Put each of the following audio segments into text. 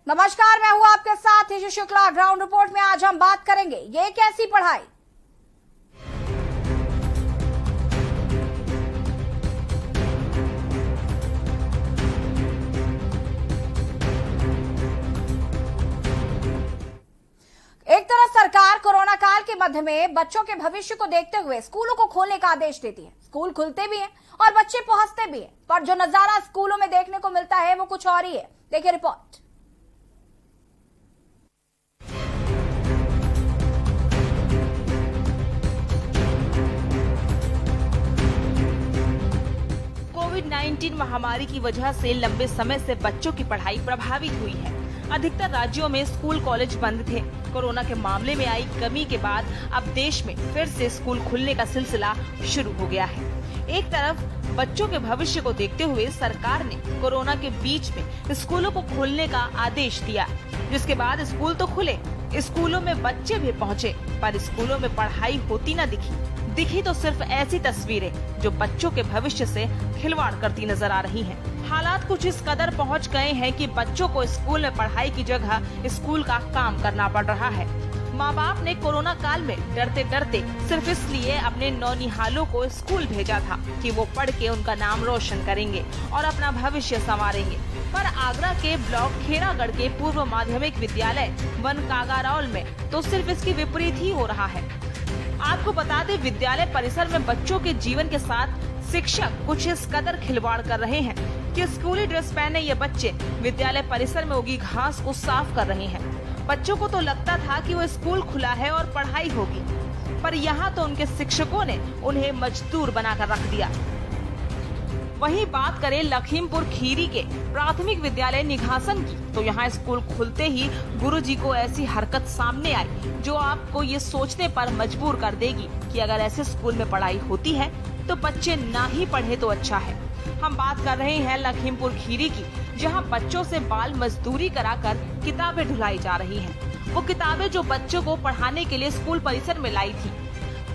नमस्कार, मैं हूं आपके साथ हिशु शुक्ला। ग्राउंड रिपोर्ट में आज हम बात करेंगे ये कैसी पढ़ाई। एक तरफ सरकार कोरोना काल के मध्य में बच्चों के भविष्य को देखते हुए स्कूलों को खोलने का आदेश देती है। स्कूल खुलते भी हैं और बच्चे पहुंचते भी हैं, पर जो नजारा स्कूलों में देखने को मिलता है वो कुछ और ही है। देखिए रिपोर्ट। कोविड-19 महामारी की वजह से लंबे समय से बच्चों की पढ़ाई प्रभावित हुई है। अधिकतर राज्यों में स्कूल कॉलेज बंद थे। कोरोना के मामले में आई कमी के बाद अब देश में फिर से स्कूल खुलने का सिलसिला शुरू हो गया है। एक तरफ बच्चों के भविष्य को देखते हुए सरकार ने कोरोना के बीच में स्कूलों को खोलने का आदेश दिया, जिसके बाद स्कूल तो खुले, स्कूलों में बच्चे भी पहुंचे, पर स्कूलों में पढ़ाई होती न दिखी तो सिर्फ ऐसी तस्वीरें जो बच्चों के भविष्य से खिलवाड़ करती नजर आ रही हैं। हालात कुछ इस कदर पहुंच गए हैं कि बच्चों को स्कूल में पढ़ाई की जगह स्कूल का काम करना पड़ रहा है। माँ बाप ने कोरोना काल में डरते सिर्फ इसलिए अपने नौनिहालों को स्कूल भेजा था कि वो पढ़ के उनका नाम रोशन करेंगे और अपना भविष्य संवारेंगे। पर आगरा के ब्लॉक खेरागढ़ के पूर्व माध्यमिक विद्यालय वन कागारौल में तो सिर्फ इसकी विपरीत ही हो रहा है। आपको बता दें, विद्यालय परिसर में बच्चों के जीवन के साथ शिक्षक कुछ इस कदर खिलवाड़ कर रहे हैं कि स्कूली ड्रेस पहने ये बच्चे विद्यालय परिसर में उगी घास को साफ कर रहे हैं। बच्चों को तो लगता था कि वो स्कूल खुला है और पढ़ाई होगी, पर यहाँ तो उनके शिक्षकों ने उन्हें मजदूर बनाकर रख दिया। वहीं बात करें लखीमपुर खीरी के प्राथमिक विद्यालय निघासन की, तो यहाँ स्कूल खुलते ही गुरुजी को ऐसी हरकत सामने आई जो आपको ये सोचने पर मजबूर कर देगी कि अगर ऐसे स्कूल में पढ़ाई होती है तो बच्चे ना ही पढ़े तो अच्छा है। हम बात कर रहे हैं लखीमपुर खीरी की, जहाँ बच्चों से बाल मजदूरी कराकर किताबें ढुलाई जा रही हैं। वो किताबें जो बच्चों को पढ़ाने के लिए स्कूल परिसर में लाई थी,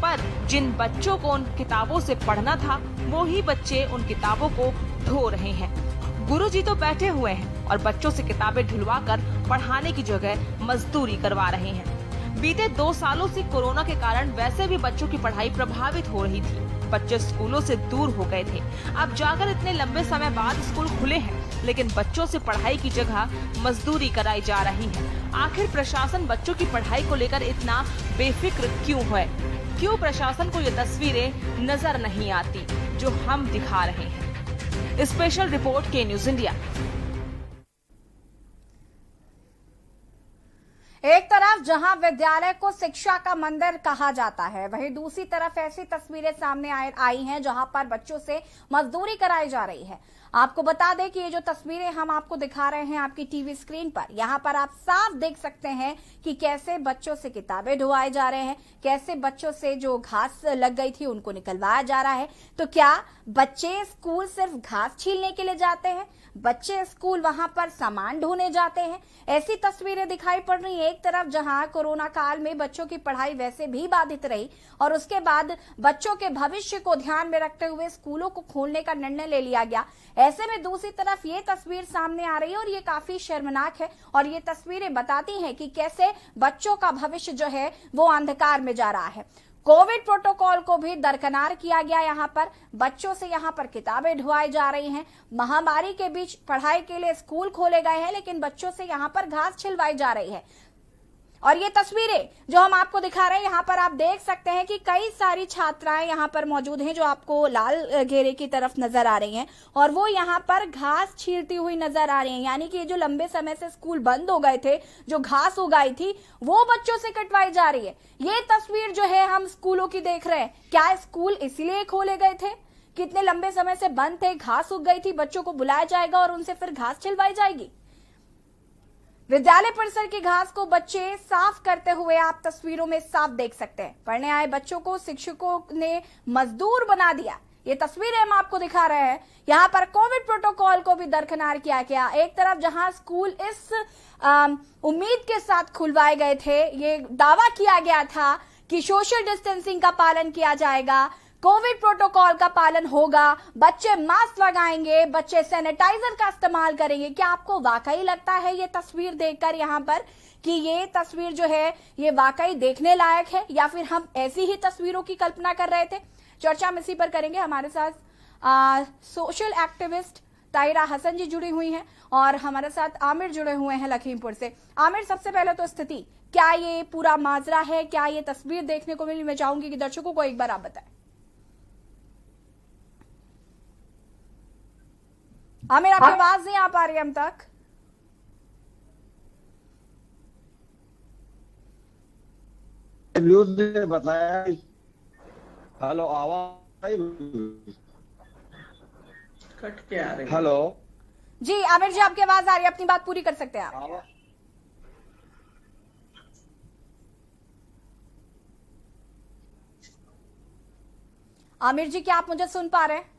पर जिन बच्चों को उन किताबों से पढ़ना था वो ही बच्चे उन किताबों को ढो रहे हैं। गुरुजी तो बैठे हुए हैं और बच्चों से किताबें ढुलवाकर पढ़ाने की जगह मजदूरी करवा रहे हैं। बीते 2 सालों से कोरोना के कारण वैसे भी बच्चों की पढ़ाई प्रभावित हो रही थी। बच्चे स्कूलों से दूर हो गए थे। अब जाकर इतने लंबे समय बाद स्कूल खुले हैं, लेकिन बच्चों से पढ़ाई की जगह मजदूरी कराई जा रही है। आखिर प्रशासन बच्चों की पढ़ाई को लेकर इतना बेफिक्र क्यों है? क्यों प्रशासन को ये तस्वीरें नजर नहीं आती जो हम दिखा रहे हैं? स्पेशल रिपोर्ट के न्यूज इंडिया। एक तरफ जहां विद्यालय को शिक्षा का मंदिर कहा जाता है, वहीं दूसरी तरफ ऐसी तस्वीरें सामने आई हैं जहां पर बच्चों से मजदूरी कराई जा रही है। आपको बता दें कि ये जो तस्वीरें हम आपको दिखा रहे हैं आपकी टीवी स्क्रीन पर, यहाँ पर आप साफ देख सकते हैं कि कैसे बच्चों से किताबें ढुआए जा रहे हैं, कैसे बच्चों से जो घास लग गई थी उनको निकलवाया जा रहा है। तो क्या बच्चे स्कूल सिर्फ घास छीलने के लिए जाते हैं? बच्चे स्कूल वहां पर सामान ढोने जाते हैं? ऐसी तस्वीरें दिखाई पड़ रही है। एक तरफ जहां कोरोना काल में बच्चों की पढ़ाई वैसे भी बाधित रही और उसके बाद बच्चों के भविष्य को ध्यान में रखते हुए स्कूलों को खोलने का निर्णय ले लिया गया। ऐसे में दूसरी तरफ ये तस्वीर सामने आ रही है और ये काफी शर्मनाक है और ये तस्वीरें बताती हैं कि कैसे बच्चों का भविष्य जो है वो अंधकार में जा रहा है। कोविड प्रोटोकॉल को भी दरकिनार किया गया। यहाँ पर बच्चों से यहाँ पर किताबें ढुआई जा रही हैं। महामारी के बीच पढ़ाई के लिए स्कूल खोले गए हैं, लेकिन बच्चों से यहाँ पर घास छिलवाई जा रही है। और ये तस्वीरें जो हम आपको दिखा रहे हैं, यहाँ पर आप देख सकते हैं कि कई सारी छात्राएं यहाँ पर मौजूद हैं जो आपको लाल घेरे की तरफ नजर आ रही हैं और वो यहाँ पर घास छीलती हुई नजर आ रही हैं। यानी कि जो लंबे समय से स्कूल बंद हो गए थे, जो घास उगाई थी वो बच्चों से कटवाई जा रही है। ये तस्वीर जो है हम स्कूलों की देख रहे हैं। क्या स्कूल इसीलिए खोले गए थे? कितने लंबे समय से बंद थे, घास उग गई थी, बच्चों को बुलाया जाएगा और उनसे फिर घास छिलवाई जाएगी। विद्यालय परिसर की घास को बच्चे साफ करते हुए आप तस्वीरों में साफ देख सकते हैं। पढ़ने आए बच्चों को शिक्षकों ने मजदूर बना दिया। ये तस्वीरें हम आपको दिखा रहे हैं। यहाँ पर कोविड प्रोटोकॉल को भी दरकिनार किया गया। एक तरफ जहां स्कूल इस उम्मीद के साथ खुलवाए गए थे, ये दावा किया गया था कि सोशल डिस्टेंसिंग का पालन किया जाएगा, कोविड प्रोटोकॉल का पालन होगा, बच्चे मास्क लगाएंगे, बच्चे सैनिटाइजर का इस्तेमाल करेंगे। क्या आपको वाकई लगता है ये तस्वीर देखकर यहाँ पर कि ये तस्वीर जो है ये वाकई देखने लायक है, या फिर हम ऐसी ही तस्वीरों की कल्पना कर रहे थे? चर्चा हम इसी पर करेंगे। हमारे साथ सोशल एक्टिविस्ट ताहिरा हसन जी जुड़ी हुई हैं और हमारे साथ आमिर जुड़े हुए हैं लखीमपुर से। आमिर, सबसे पहले तो स्थिति क्या ये पूरा माजरा है, क्या ये तस्वीर देखने को मिली? मैं चाहूंगी कि दर्शकों को एक बार आप बताएं। आमिर, आपकी आवाज नहीं आ पा रही हम तक। न्यूज ने बताया। हेलो, आवाज कट के आ रही है। हेलो जी आमिर जी, आपकी आवाज आ रही है, अपनी बात पूरी कर सकते हैं आप। आमिर जी, क्या आप मुझे सुन पा रहे हैं?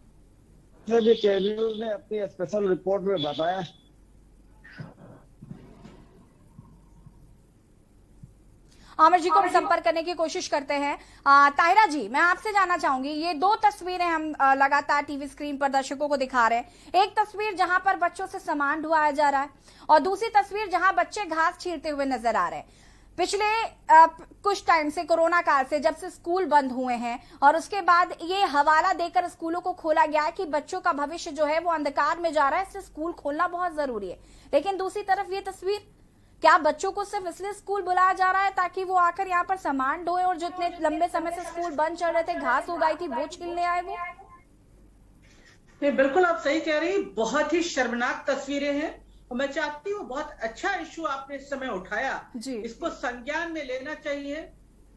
भी न्यूज ने अपनी स्पेशल रिपोर्ट में बताया। आमिर जी को हम संपर्क करने की कोशिश करते हैं। ताहिरा जी, मैं आपसे जानना चाहूंगी, ये दो तस्वीरें हम लगातार टीवी स्क्रीन पर दर्शकों को दिखा रहे हैं। एक तस्वीर जहां पर बच्चों से सामान ढुआया जा रहा है और दूसरी तस्वीर जहां बच्चे घास छीलते हुए नजर आ रहे हैं। पिछले कुछ टाइम से, कोरोना काल से, जब से स्कूल बंद हुए हैं और उसके बाद ये हवाला देकर स्कूलों को खोला गया है कि बच्चों का भविष्य जो है वो अंधकार में जा रहा है, इससे स्कूल खोलना बहुत जरूरी है। लेकिन दूसरी तरफ ये तस्वीर, क्या बच्चों को सिर्फ इसलिए स्कूल बुलाया जा रहा है ताकि वो आकर यहाँ पर सामान ढोए और जो इतने लंबे समय से स्कूल बंद चल रहे थे, घास उगाई थी, वो छीलने आए वो? नहीं, बिल्कुल आप सही कह रही। बहुत ही शर्मनाक तस्वीरें हैं और मैं चाहती हूँ, बहुत अच्छा इशू आपने इस समय उठाया जी। इसको संज्ञान में लेना चाहिए।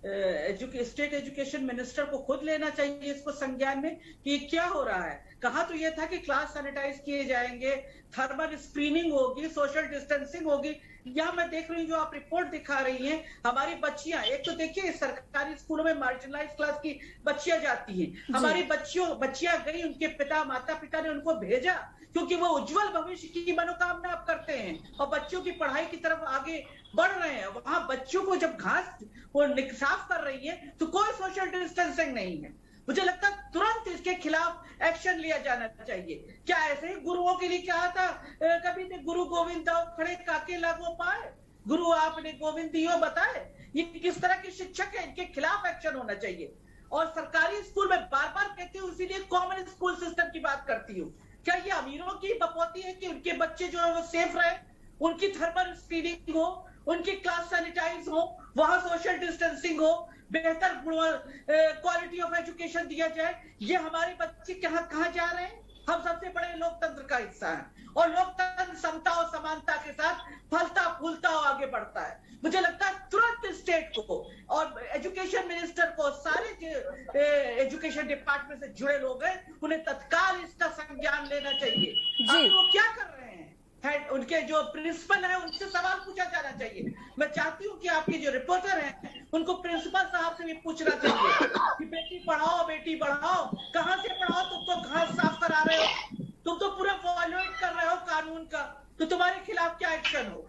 स्टेट एजुकेशन मिनिस्टर को खुद लेना चाहिए इसको संज्ञान में कि क्या हो रहा है। कहा तो यह था कि क्लास सैनिटाइज किए जाएंगे, थर्मल स्क्रीनिंग होगी, सोशल डिस्टेंसिंग होगी। यहाँ मैं देख रही हूँ जो आप रिपोर्ट दिखा रही हैं, हमारी बच्चियां, एक तो देखिए सरकारी स्कूलों में मार्जिनलाइज क्लास की बच्चियां जाती हैं। हमारी बच्चियां गई, उनके माता पिता ने उनको भेजा क्योंकि वो उज्जवल भविष्य की मनोकामना आप करते हैं और बच्चों की पढ़ाई की तरफ आगे बढ़ रहे हैं। वहां बच्चों को जब घास वो साफ कर रही है तो कोई सोशल डिस्टेंसिंग नहीं है। मुझे लगता है तुरंत इसके खिलाफ एक्शन लिया जाना चाहिए। क्या ऐसे ही गुरुओं के लिए कहा था कभी ने, गुरु गोविंद दाओ खड़े काके लागो पाए, गुरु आपने गोविंद दियो बताए। ये किस तरह के शिक्षक है, इनके खिलाफ एक्शन होना चाहिए। और सरकारी स्कूल में बार बार कहती हूँ, इसीलिए कॉमन स्कूल सिस्टम की बात करती हूँ। क्या ये अमीरों की बपौती है कि उनके बच्चे जो है वो सेफ रहे, उनकी थर्मल स्क्रीनिंग हो, उनकी क्लास सैनिटाइज हो, वहां सोशल डिस्टेंसिंग हो, बेहतर क्वालिटी ऑफ एजुकेशन दिया जाए? ये हमारे बच्चे कहाँ जा रहे हैं? हम सबसे बड़े लोकतंत्र का हिस्सा हैं और लोकतंत्र समता और समानता के साथ फलता फूलता और आगे बढ़ता है। मुझे लगता है तुरंत स्टेट को और एजुकेशन मिनिस्टर को, सारे एजुकेशन डिपार्टमेंट से जुड़े लोग हैं, उन्हें तत्काल इसका संज्ञान लेना चाहिए। वो क्या कर रहे हैं? उनके जो प्रिंसिपल है उनसे सवाल पूछा जाना चाहिए। मैं चाहती हूँ कि आपके जो रिपोर्टर हैं उनको प्रिंसिपल साहब से भी पूछना चाहिए कि बेटी पढ़ाओ बेटी बढ़ाओ, कहाँ से पढ़ाओ? तुम तो घास साफ करा रहे हो, तुम तो पूरा वॉल्यूट कर रहे हो कानून का, तो तुम्हारे खिलाफ क्या एक्शन हो?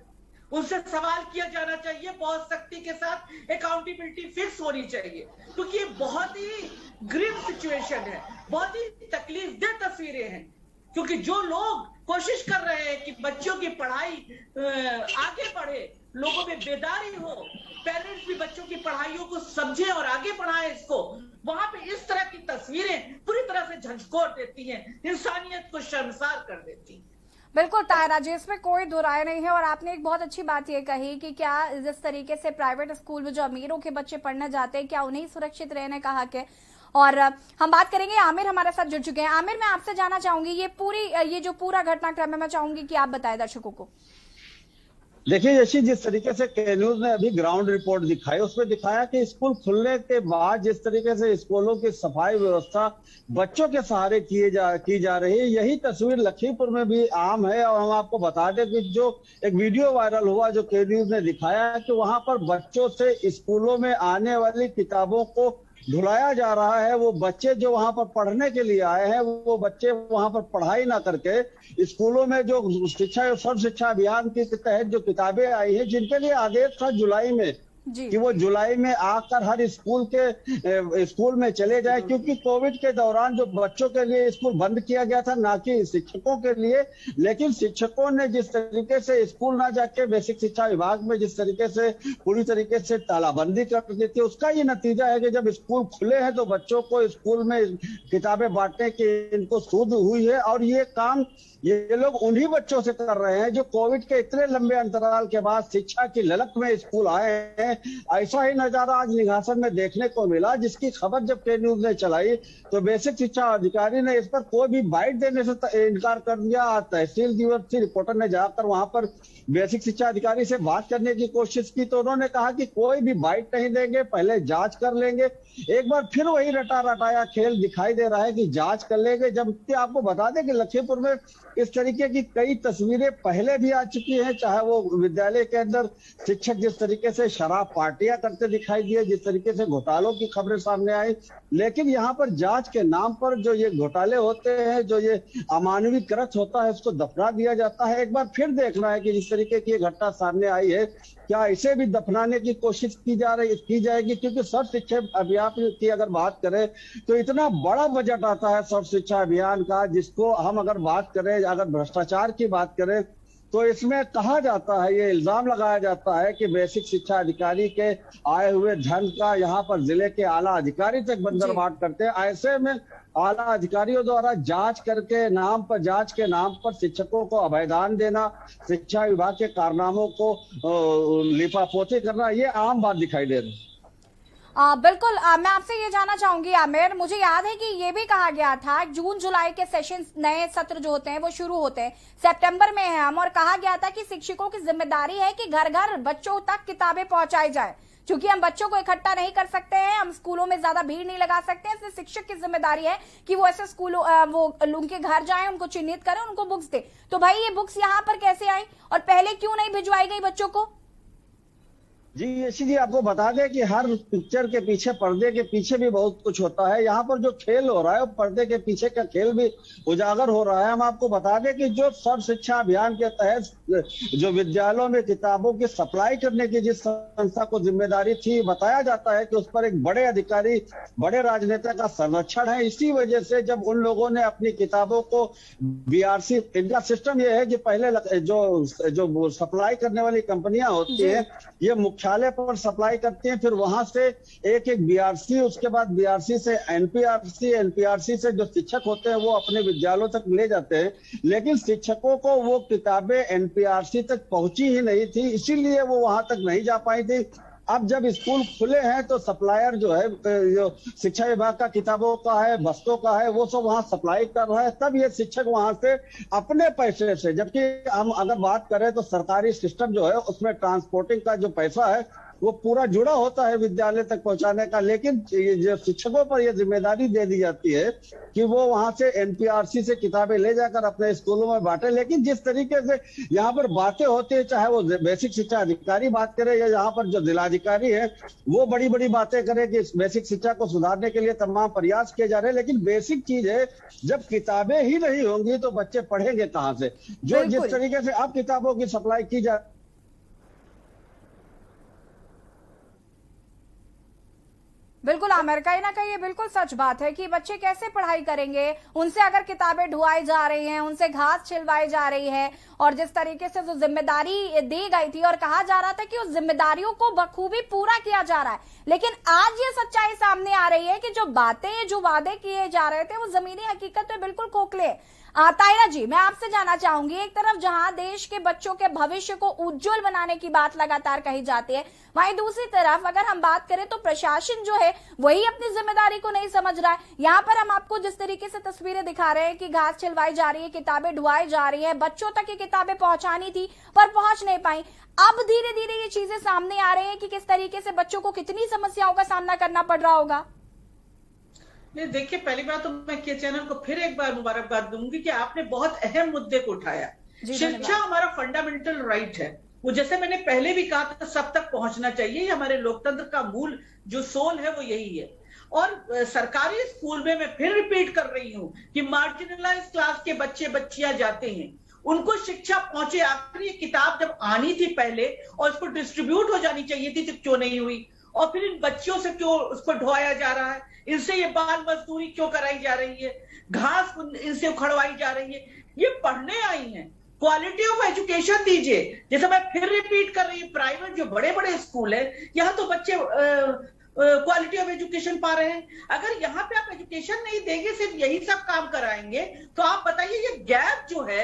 उनसे सवाल किया जाना चाहिए। बहुत सख्ती के साथ अकाउंटेबिलिटी फिक्स होनी चाहिए क्योंकि ये बहुत ही ग्रीव सिचुएशन है, बहुत ही तकलीफदेह तस्वीरें हैं। क्योंकि जो लोग कोशिश कर रहे हैं कि बच्चों की पढ़ाई आगे बढ़े, लोगों में बेदारी हो, पेरेंट्स भी बच्चों की पढ़ाइयों को समझें और आगे बढ़ाएं इसको, वहां पे इस तरह की तस्वीरें पूरी तरह से झंझोर देती हैं, इंसानियत को शर्मसार कर देती हैं। बिल्कुल ताहिरा जी, इसमें कोई दो राय नहीं है। और आपने एक बहुत अच्छी बात ये कही कि क्या जिस तरीके से प्राइवेट स्कूल में जो अमीरों के बच्चे पढ़ने जाते हैं, क्या उन्हें सुरक्षित रहने का हक है? और हम बात करेंगे, आमिर हमारे साथ जुड़ चुके हैं। आमिर, मैं आपसे जानना चाहूंगी, ये जो पूरा घटनाक्रम है, मैं चाहूंगी कि आप बताएं दर्शकों को। देखिए, जैसे जिस तरीके से के न्यूज ने अभी ग्राउंड रिपोर्ट दिखाई, उसमें दिखाया कि स्कूल खुलने के बाद जिस तरीके से स्कूलों की सफाई व्यवस्था बच्चों के सहारे की जा रही है, यही तस्वीर लखीमपुर में भी आम है। और हम आपको बता दें कि जो एक वीडियो वायरल हुआ जो के न्यूज ने दिखाया कि वहां पर बच्चों से स्कूलों में आने वाली किताबों को धुलाया जा रहा है। वो बच्चे जो वहां पर पढ़ने के लिए आए हैं, वो बच्चे वहां पर पढ़ाई ना करके स्कूलों में जो शिक्षा सर्व शिक्षा अभियान के तहत जो किताबें आई हैं, जिनके लिए आदेश था जुलाई में, कि वो जुलाई में आकर हर स्कूल में चले जाए, क्योंकि कोविड के दौरान जो बच्चों के लिए स्कूल बंद किया गया था, ना कि शिक्षकों के लिए। लेकिन शिक्षकों ने जिस तरीके से स्कूल ना जाके बेसिक शिक्षा विभाग में जिस तरीके से पूरी तरीके से तालाबंदी कर दी थी, उसका ये नतीजा है कि जब स्कूल खुले हैं तो बच्चों को स्कूल में किताबें बांटने की इनको सूझ हुई है। और ये काम ये लोग उन्हीं बच्चों से कर रहे हैं जो कोविड के इतने लंबे अंतराल के बाद शिक्षा की ललक में स्कूल आए हैं। ऐसा ही नजारा आज निघासन में देखने को मिला, जिसकी खबर जब के न्यूज ने चलाई तो बेसिक शिक्षा अधिकारी ने इस पर कोई भी बाइट देने से इनकार कर दिया। तहसील दिवसी रिपोर्टर ने जाकर वहां पर बेसिक शिक्षा अधिकारी से बात करने की कोशिश की तो उन्होंने कहा कि कोई भी बाइट नहीं देंगे, पहले जांच कर लेंगे। एक बार फिर वही रटा रटाया खेल दिखाई दे रहा है कि जांच कर लेंगे, जबकि आपको बता दें कि लखीमपुर में इस तरीके की कई तस्वीरें पहले भी आ चुकी हैं, चाहे वो विद्यालय के अंदर शिक्षक जिस तरीके से शराब पार्टियां करते दिखाई दिए, जिस तरीके से घोटालों की खबरें सामने आई। लेकिन यहाँ पर जांच के नाम पर जो ये घोटाले होते हैं, जो ये अमानवीय कृत्य होता है, उसको दफना दिया जाता है। एक बार फिर देखना है कि जिस तरीके की घटना सामने आई है, क्या इसे भी दफनाने की कोशिश की जाएगी, क्योंकि सर्व शिक्षा अभियान की अगर बात करें तो इतना बड़ा बजट आता है सर्व शिक्षा अभियान का, जिसको हम अगर बात करें, अगर भ्रष्टाचार की बात करें तो इसमें कहा जाता है, ये इल्जाम लगाया जाता है कि बेसिक शिक्षा अधिकारी के आए हुए धन का यहाँ पर जिले के आला अधिकारी तक बंदरबाट करते हैं। ऐसे में आला अधिकारियों द्वारा जांच के नाम पर शिक्षकों को अभयदान देना, शिक्षा विभाग के कारनामों को लिपापोती करना, ये आम बात दिखाई दे रही है। बिल्कुल, मैं आपसे ये जानना चाहूंगी आमिर, मुझे याद है कि ये भी कहा गया था जून जुलाई के सेशन, नए सत्र जो होते हैं वो शुरू होते हैं सितंबर में है हम, और कहा गया था कि शिक्षकों की जिम्मेदारी है कि घर घर बच्चों तक किताबें पहुंचाई जाए। क्योंकि हम बच्चों को इकट्ठा नहीं कर सकते हैं, हम स्कूलों में ज्यादा भीड़ नहीं लगा सकते हैं, इसलिए शिक्षक की जिम्मेदारी है कि वो ऐसे स्कूलों वो उनके घर जाएं, उनको चिन्हित करें, उनको बुक्स दे। तो भाई ये बुक्स यहाँ पर कैसे आई और पहले क्यों नहीं भिजवाई गई बच्चों को? जी यशी जी, आपको बता दें कि हर पिक्चर के पीछे, पर्दे के पीछे भी बहुत कुछ होता है। यहाँ पर जो खेल हो रहा है, पर्दे के पीछे का खेल भी उजागर हो रहा है। हम आपको बता दें कि जो सर्व शिक्षा अभियान के तहत जो विद्यालयों में किताबों की सप्लाई करने की जिस संस्था को जिम्मेदारी थी, बताया जाता है कि उस पर एक बड़े अधिकारी, बड़े राजनेता का संरक्षण है। इसी वजह से जब उन लोगों ने अपनी किताबों को BRC, इनका सिस्टम ये है कि पहले जो सप्लाई करने वाली कंपनियां होती है, ये मुख्यालय पर सप्लाई करती हैं, फिर वहां से एक BRC, उसके बाद BRC से NPRC से जो शिक्षक होते हैं वो अपने विद्यालयों तक ले जाते हैं। लेकिन शिक्षकों को वो किताबें NPRC तक पहुंची ही नहीं थी, इसीलिए वो वहां तक नहीं जा पाई थी। अब जब स्कूल खुले हैं तो सप्लायर जो है, जो शिक्षा विभाग का किताबों का है, बस्तों का है, वो सब वहां सप्लाई कर रहा है। तब ये शिक्षक वहां से अपने पैसे से, जबकि हम अगर बात करें तो सरकारी सिस्टम जो है उसमें ट्रांसपोर्टिंग का जो पैसा है वो पूरा जुड़ा होता है विद्यालय तक पहुंचाने का। लेकिन जो शिक्षकों पर यह जिम्मेदारी दे दी जाती है कि वो वहां से NPRC से किताबें ले जाकर अपने स्कूलों में बांटे। लेकिन जिस तरीके से यहाँ पर बातें होती है, चाहे वो बेसिक शिक्षा अधिकारी बात करे या यहाँ पर जो जिलाधिकारी है वो बड़ी बड़ी बातें करे कि बेसिक शिक्षा को सुधारने के लिए तमाम प्रयास किए जा रहे हैं, लेकिन बेसिक चीज है, जब किताबें ही नहीं होंगी तो बच्चे पढ़ेंगे कहाँ से? जो जिस तरीके से अब किताबों की सप्लाई की जा बिल्कुल आमिर, कहीं ना कहीं ये बिल्कुल सच बात है कि बच्चे कैसे पढ़ाई करेंगे, उनसे अगर किताबें ढुआई जा रही हैं, उनसे घास छिलवाई जा रही है, और जिस तरीके से जो जिम्मेदारी दी गई थी और कहा जा रहा था कि उस जिम्मेदारियों को बखूबी पूरा किया जा रहा है, लेकिन आज ये सच्चाई सामने आ रही है कि जो बातें, जो वादे किए जा रहे थे वो जमीनी हकीकत में बिल्कुल खोखले। तायरा जी, मैं आपसे जानना चाहूंगी, एक तरफ जहां देश के बच्चों के भविष्य को उज्जवल बनाने की बात लगातार कही जाती है, वहीं दूसरी तरफ अगर हम बात करें तो प्रशासन जो है वही अपनी जिम्मेदारी को नहीं समझ रहा है। यहाँ पर हम आपको जिस तरीके से तस्वीरें दिखा रहे हैं कि घास छिलवाई जा रही है, किताबें ढुआई जा रही है, बच्चों तक ये किताबें पहुंचानी थी पर पहुंच नहीं पाई। अब धीरे धीरे ये चीजें सामने आ रही है कि किस तरीके से बच्चों को कितनी समस्याओं का सामना करना पड़ रहा होगा। देखिए, पहली बात तो मैं के चैनल को फिर एक बार मुबारकबाद दूंगी कि आपने बहुत अहम मुद्दे को उठाया। शिक्षा हमारा फंडामेंटल राइट है, वो जैसे मैंने पहले भी कहा था सब तक पहुंचना चाहिए। हमारे लोकतंत्र का मूल जो सोल है वो यही है। और सरकारी स्कूल में मैं फिर रिपीट कर रही हूं कि मार्जिनलाइज क्लास के बच्चे बच्चियां जाते हैं, उनको शिक्षा पहुंचे। आखिर ये किताब जब आनी थी पहले और उसको डिस्ट्रीब्यूट हो जानी चाहिए थी, तो क्यों नहीं हुई? और फिर इन बच्चियों से क्यों उसको ढोया जा रहा है? इनसे ये बाल मजदूरी क्यों कराई जा रही है? घास इनसे उखड़वाई जा रही है? ये पढ़ने आई हैं, क्वालिटी ऑफ एजुकेशन दीजिए। जैसे मैं फिर रिपीट कर रही हूँ, प्राइवेट जो बड़े बड़े स्कूल है, यहाँ तो बच्चे क्वालिटी ऑफ एजुकेशन पा रहे हैं। अगर यहाँ पे आप एजुकेशन नहीं देंगे, सिर्फ यही सब काम कराएंगे, तो आप बताइए ये गैप जो है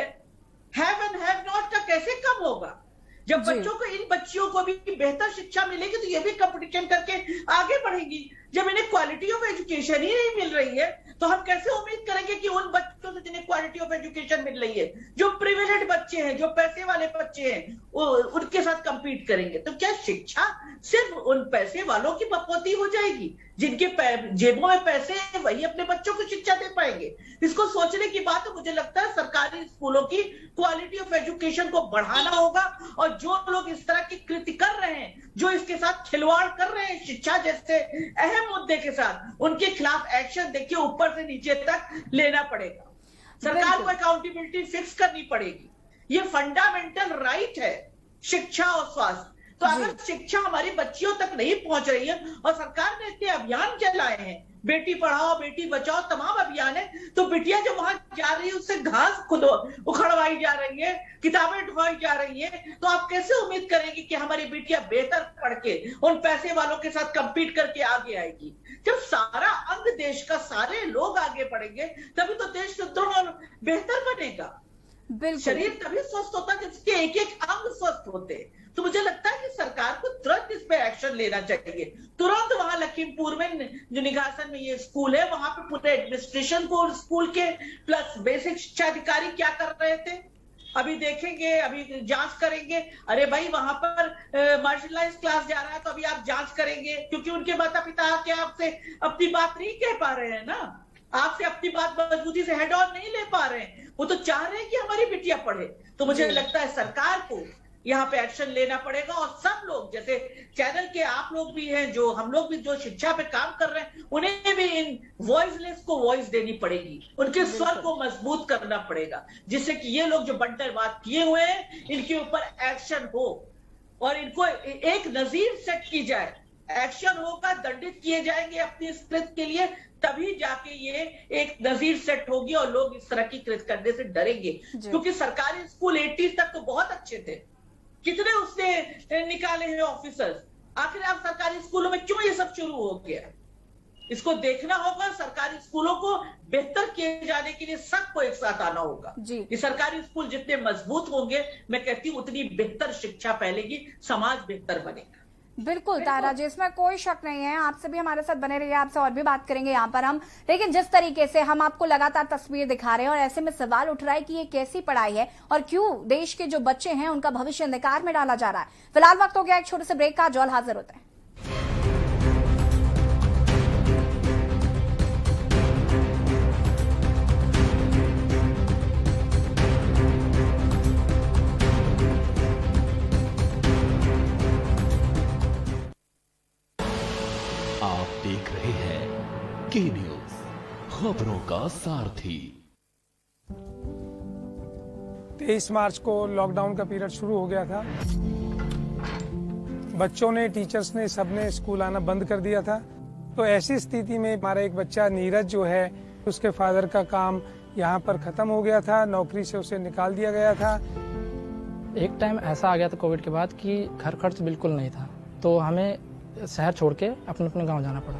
हैव एंड हैव नॉट का कैसे कम होगा? जब बच्चों को, इन बच्चियों को भी बेहतर शिक्षा मिलेगी तो ये भी कंपटीशन करके आगे बढ़ेंगी। जब इन्हें क्वालिटी ऑफ एजुकेशन ही नहीं मिल रही है, तो हम कैसे उम्मीद करेंगे कि उन बच्चों से जिन्हें क्वालिटी ऑफ एजुकेशन मिल रही है, जो प्रिविलेज्ड बच्चे हैं, जो पैसे वाले बच्चे हैं, उनके साथ कंपीट करेंगे? तो क्या शिक्षा सिर्फ उन पैसे वालों की बकौती हो जाएगी? जिनके जेबों में पैसे हैं वही अपने बच्चों को शिक्षा दे पाएंगे? इसको सोचने की बात मुझे लगता है सरकारी स्कूलों की क्वालिटी ऑफ एजुकेशन को बढ़ाना होगा। और जो लोग इस तरह की कृति कर रहे हैं, जो इसके साथ खिलवाड़ कर रहे हैं शिक्षा जैसे अहम मुद्दे के साथ, उनके खिलाफ एक्शन देखिए ऊपर से नीचे तक लेना पड़ेगा। सरकार को अकाउंटेबिलिटी फिक्स करनी पड़ेगी। ये फंडामेंटल राइट है, शिक्षा और स्वास्थ्य। तो अगर शिक्षा हमारी बच्चियों तक नहीं पहुंच रही है, और सरकार ने इतने अभियान चलाए हैं, बेटी पढ़ाओ बेटी बचाओ तमाम अभियान है, तो बिटिया जो वहां जा रही है उससे घास खुद उखड़वाई जा रही है, किताबें ढोई जा रही है, तो आप कैसे उम्मीद करेंगे कि हमारी बिटिया बेहतर पढ़ के उन पैसे वालों के साथ कंपीट करके आगे आएगी? जब सारा अंग देश का, सारे लोग आगे बढ़ेंगे, तभी तो देश सुदृढ़ और बेहतर बनेगा। शरीर तभी स्वस्थ होता है जब इसके एक एक अंग स्वस्थ होते। तो मुझे लगता है कि सरकार को तुरंत इस पे एक्शन लेना चाहिए। तुरंत वहां लखीमपुर में जो निघासन में ये स्कूल है, वहां पे पूरे एडमिनिस्ट्रेशन को स्कूल के प्लस बेसिक शिक्षा अधिकारी क्या कर रहे थे, अभी देखेंगे, अभी जांच करेंगे। अरे भाई वहां पर मार्शलाइज क्लास जा रहा है, तो अभी आप जांच करेंगे, क्योंकि उनके माता पिता के आपसे अपनी बात नहीं कह पा रहे हैं ना, आपसे अपनी बात मजबूती से हेड ऑन नहीं ले पा रहे हैं। वो तो चाह रहे हैं कि हमारी बिटिया पढ़े। तो मुझे लगता है सरकार को यहाँ पे एक्शन लेना पड़ेगा। और सब लोग, जैसे चैनल के आप लोग भी हैं, जो हम लोग भी जो शिक्षा पे काम कर रहे हैं, उन्हें भी इन वॉइसलेस को वॉइस देनी पड़ेगी, उनके स्वर को मजबूत करना पड़ेगा, जिससे कि ये लोग जो बंटरवाद किए हुए हैं, इनके ऊपर एक्शन हो और इनको एक नजीर सेट की जाए। एक्शन होगा, दंडित किए जाएंगे अपनी इस कृत्य के लिए, तभी जाके ये एक नजीर सेट होगी और लोग इस तरह की कृत्य करने से डरेंगे। क्योंकि सरकारी स्कूल 80 तक तो बहुत अच्छे थे, कितने उसने निकाले हैं ऑफिसर्स। आखिर आप सरकारी स्कूलों में क्यों ये सब शुरू हो गया? इसको देखना होगा। सरकारी स्कूलों को बेहतर किए जाने के लिए सबको एक साथ आना होगा। ये सरकारी स्कूल जितने मजबूत होंगे, मैं कहती हूँ उतनी बेहतर शिक्षा फैलेगी, समाज बेहतर बनेगा। बिल्कुल तारा जी, इसमें कोई शक नहीं है। आपसे भी हमारे साथ बने रहिए, आपसे और भी बात करेंगे यहाँ पर हम। लेकिन जिस तरीके से हम आपको लगातार तस्वीर दिखा रहे हैं, और ऐसे में सवाल उठ रहा है कि ये कैसी पढ़ाई है और क्यों देश के जो बच्चे हैं उनका भविष्य अंधकार में डाला जा रहा है। फिलहाल वक्त हो गया एक छोटे से ब्रेक का, जल्द हाजिर होता है। देख रहे हैं के न्यूज, खबरों का सारथी। 23 मार्च को लॉकडाउन का पीरियड शुरू हो गया था। बच्चों ने, टीचर्स ने, सबने स्कूल आना बंद कर दिया था। तो ऐसी स्थिति में हमारा एक बच्चा नीरज जो है, उसके फादर का काम यहाँ पर खत्म हो गया था, नौकरी से उसे निकाल दिया गया था। एक टाइम ऐसा आ गया था कोविड के बाद कि घर खर्च बिल्कुल नहीं था, तो हमें शहर छोड़ के अपने अपने गांव जाना पड़ा।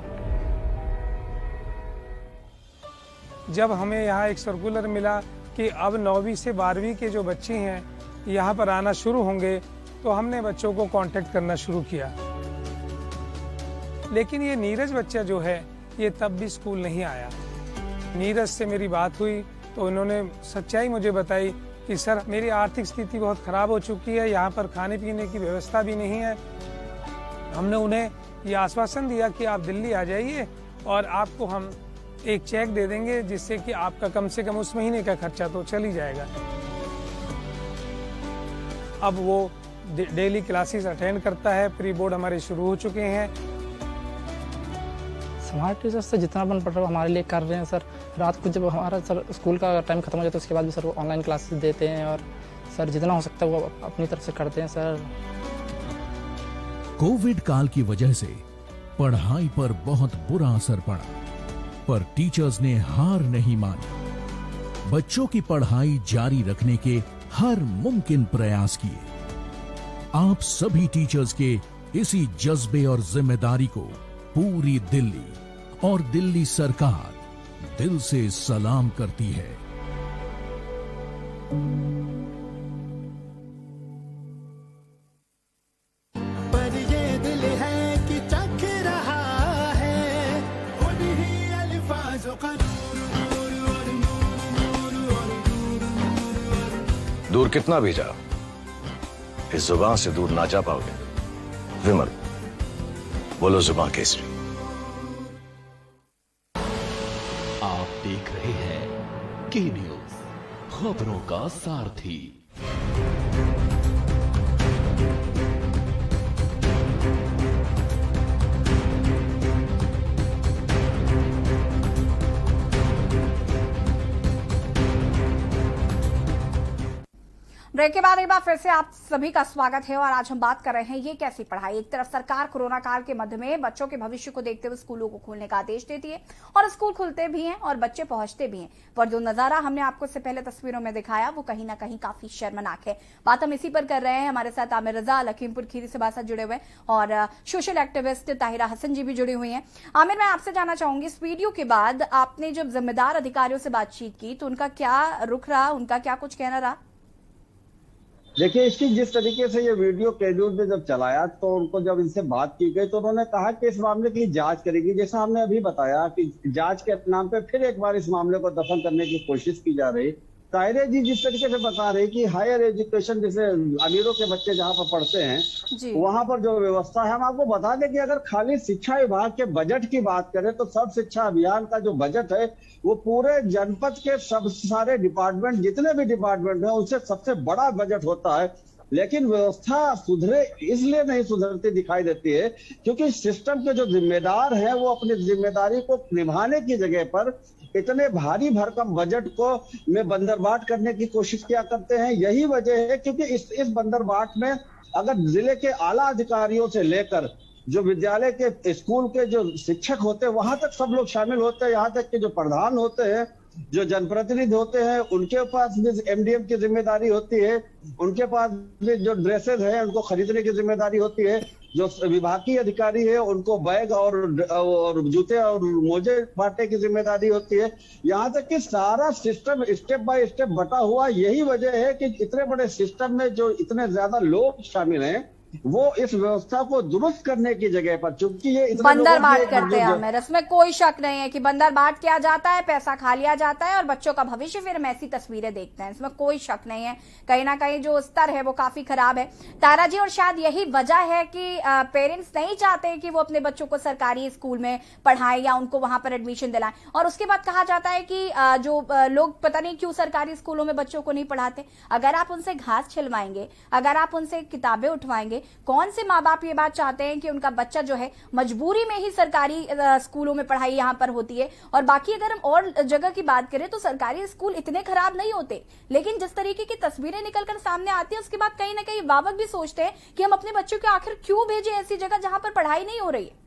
जब हमें यहाँ एक सर्कुलर मिला कि अब 9वीं से 12वीं के जो बच्चे हैं यहाँ पर आना शुरू होंगे, तो हमने बच्चों को कांटेक्ट करना शुरू किया। लेकिन ये नीरज बच्चा जो है, ये तब भी स्कूल नहीं आया। नीरज से मेरी बात हुई तो उन्होंने सच्चाई मुझे बताई कि सर, मेरी आर्थिक स्थिति बहुत खराब हो चुकी है, यहाँ पर खाने पीने की व्यवस्था भी नहीं है। हमने उन्हें ये आश्वासन दिया कि आप दिल्ली आ जाइए और आपको हम एक चेक दे देंगे, जिससे कि आपका कम से कम उस महीने का खर्चा तो चल ही जाएगा। अब वो डेली क्लासेस अटेंड करता है, प्री बोर्ड हमारे शुरू हो चुके हैं। स्मार्ट टीचर से जितना बन पड़ रहा है हमारे लिए कर रहे हैं सर। रात को जब हमारा सर स्कूल का टाइम खत्म हो जाता है उसके बाद भी सर वो ऑनलाइन क्लासेस देते हैं और सर जितना हो सकता है वो अपनी तरफ से करते हैं सर। कोविड काल की वजह से पढ़ाई पर बहुत बुरा असर पड़ा, पर टीचर्स ने हार नहीं मानी। बच्चों की पढ़ाई जारी रखने के हर मुमकिन प्रयास किए। आप सभी टीचर्स के इसी जज्बे और जिम्मेदारी को पूरी दिल्ली और दिल्ली सरकार दिल से सलाम करती है। पर ये दिल है कि चख रहा है उन्हीं अल्फाजों का दूर कितना भी जाओ, इस जुबान से दूर ना जा पाओगे। विमल, बोलो जुबान केसरी। आप देख रहे हैं के न्यूज, खबरों का सारथी। ब्रेक के बाद एक बार फिर से आप सभी का स्वागत है और आज हम बात कर रहे हैं ये कैसी पढ़ाई। एक तरफ सरकार कोरोना काल के मध्य में बच्चों के भविष्य को देखते हुए स्कूलों को खोलने का आदेश देती है और स्कूल खुलते भी हैं और बच्चे पहुंचते भी हैं, पर जो नजारा हमने आपको इससे पहले तस्वीरों में दिखाया वो कहीं ना कहीं काफी शर्मनाक है। बात हम इसी पर कर रहे हैं। हमारे साथ आमिर रजा लखीमपुर खीरी से बात जुड़े हुए और सोशल एक्टिविस्ट ताहिरा हसन जी भी जुड़ी हुई है। आमिर, मैं आपसे जानना चाहूंगी, इस वीडियो के बाद आपने जब जिम्मेदार अधिकारियों से बातचीत की तो उनका क्या रुख रहा, उनका क्या कुछ कहना रहा? देखिए, इसकी जिस तरीके से ये वीडियो कैजूल ने जब चलाया तो उनको जब इनसे बात की गई तो उन्होंने कहा कि इस मामले की जांच करेगी। जैसा हमने अभी बताया कि जांच के नाम पे फिर एक बार इस मामले को दफन करने की कोशिश की जा रही। ताहिरा जी जिस तरीके से बता रहे कि हायर एजुकेशन जैसे अमीरों के बच्चे जहाँ पर पढ़ते हैं वहां पर जो व्यवस्था है, हम आपको बता दें कि अगर खाली शिक्षा विभाग के बजट की बात करें तो सर्व शिक्षा अभियान का जो बजट है वो पूरे जनपद के सब सारे डिपार्टमेंट, जितने भी डिपार्टमेंट हैं उनसे सबसे बड़ा बजट होता है। लेकिन व्यवस्था सुधरे इसलिए नहीं सुधरती दिखाई देती है क्योंकि सिस्टम के जो जिम्मेदार हैं वो अपनी जिम्मेदारी को निभाने की जगह पर इतने भारी भरकम बजट को में बंदरबाट करने की कोशिश किया करते हैं। यही वजह है क्योंकि इस बंदरबाट में अगर जिले के आला अधिकारियों से लेकर जो विद्यालय के स्कूल के जो शिक्षक होते हैं वहां तक सब लोग शामिल होते हैं, यहाँ तक कि जो प्रधान होते हैं, जो जनप्रतिनिधि होते हैं, उनके पास भी एमडीएम की जिम्मेदारी होती है, उनके पास भी जो ड्रेसेस हैं उनको खरीदने की जिम्मेदारी होती है, जो विभागीय अधिकारी है उनको बैग और जूते और मोजे बांटने की जिम्मेदारी होती है। यहाँ तक कि सारा सिस्टम स्टेप बाय स्टेप बटा हुआ। यही वजह है कि इतने बड़े सिस्टम में जो इतने ज्यादा लोग शामिल हैं वो इस व्यवस्था को दुरुस्त करने की जगह पर, चूंकि ये बंदरबाट करते हैं आमिर, इसमें कोई शक नहीं है कि बंदरबाट किया जाता है, पैसा खा लिया जाता है और बच्चों का भविष्य फिर हम ऐसी तस्वीरें देखते हैं, इसमें कोई शक नहीं है। कहीं ना कहीं जो स्तर है वो काफी खराब है तारा जी, और शायद यही वजह है कि पेरेंट्स नहीं चाहते कि वो अपने बच्चों को सरकारी स्कूल में पढ़ाएं या उनको वहां पर एडमिशन दिलाएं। और उसके बाद कहा जाता है कि जो लोग पता नहीं क्यों सरकारी स्कूलों में बच्चों को नहीं पढ़ाते। अगर आप उनसे घास छिलवाएंगे, अगर आप उनसे किताबें उठवाएंगे, कौन से माँ बाप ये बात चाहते हैं कि उनका बच्चा जो है मजबूरी में ही सरकारी स्कूलों में पढ़ाई यहाँ पर होती है। और बाकी अगर हम और जगह की बात करें तो सरकारी स्कूल इतने खराब नहीं होते, लेकिन जिस तरीके की तस्वीरें निकलकर सामने आती है उसके बाद कहीं ना कहीं अभिभावक भी सोचते हैं कि हम अपने बच्चों को आखिर क्यों भेजें ऐसी जगह जहां पर पढ़ाई नहीं हो रही है।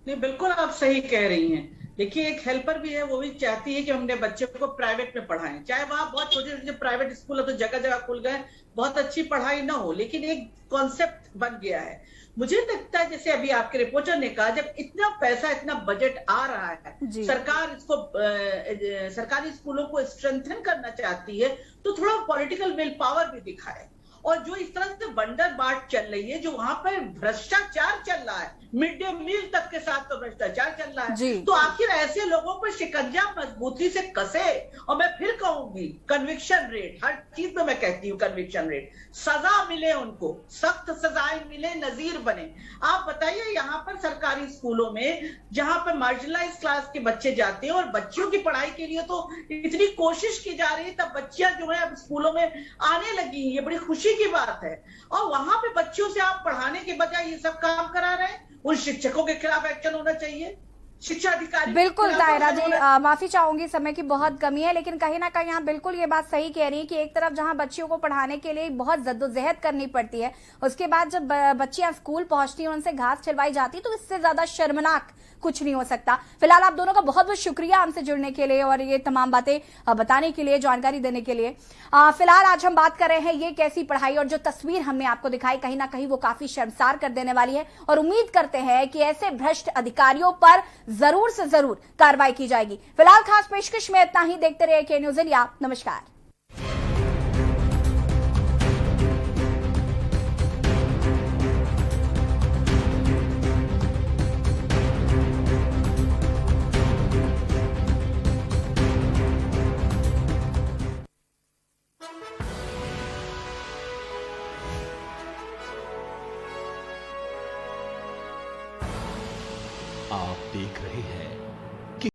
नहीं, बिल्कुल आप सही कह रही हैं। देखिए, एक हेल्पर भी है, वो भी चाहती है कि हमने बच्चे को प्राइवेट में पढ़ाएं, चाहे वहां बहुत छोटे छोटे प्राइवेट स्कूल तो जगह जगह खुल गए, बहुत अच्छी पढ़ाई ना हो, लेकिन एक कॉन्सेप्ट बन गया है। मुझे लगता है जैसे अभी आपके रिपोर्टर ने कहा, जब इतना पैसा इतना बजट आ रहा है, सरकार इसको सरकारी स्कूलों को स्ट्रेंथन करना चाहती है तो थोड़ा पॉलिटिकल विल पावर भी दिखाए। और जो इस तरह से बंदरबाट चल रही है, जो वहां पर भ्रष्टाचार चल रहा है, मिड डे मील तक के साथ तो भ्रष्टाचार चल रहा है, तो आखिर ऐसे लोगों पर शिकंजा मजबूती से कसे। और मैं फिर कहूंगी, कन्विक्शन रेट, हर चीज में मैं कहती हूँ कन्विक्शन रेट, सजा मिले उनको, सख्त सजाएं मिले, नजीर बने। आप बताइए, यहाँ पर सरकारी स्कूलों में जहां पर मार्जिनलाइज क्लास के बच्चे जाते हैं और बच्चियों की पढ़ाई के लिए तो इतनी कोशिश की जा रही है, तब बच्चियां जो है अब स्कूलों में आने लगी, ये बड़ी खुशी की बात है। और वहां पे बच्चों से आप पढ़ाने के बजाय ये सब काम करा रहे हैं, उन शिक्षकों के खिलाफ एक्शन होना चाहिए। शिक्षा अधिकारी। बिल्कुल तायरा जी, माफी चाहूंगी, समय की बहुत कमी है, लेकिन कहीं ना कहीं आप बिल्कुल ये बात सही कह रही है कि एक तरफ जहां बच्चियों को पढ़ाने के लिए बहुत जद्दोजहद करनी पड़ती है, उसके बाद जब बच्चियां स्कूल पहुंचती हैं, उनसे घास छिलवाई जाती है, तो इससे ज्यादा शर्मनाक कुछ नहीं हो सकता। फिलहाल आप दोनों का बहुत बहुत शुक्रिया हमसे जुड़ने के लिए और ये तमाम बातें बताने के लिए, जानकारी देने के लिए। फिलहाल आज हम बात कर रहे हैं ये कैसी पढ़ाई, और जो तस्वीर हमने आपको दिखाई कहीं ना कहीं वो काफी शर्मसार कर देने वाली है, और उम्मीद करते हैं कि ऐसे भ्रष्ट अधिकारियों पर जरूर से जरूर कार्रवाई की जाएगी। फिलहाल खास पेशकश में इतना ही। देखते रहिए के न्यूज़ इंडिया। नमस्कार। आप देख रहे हैं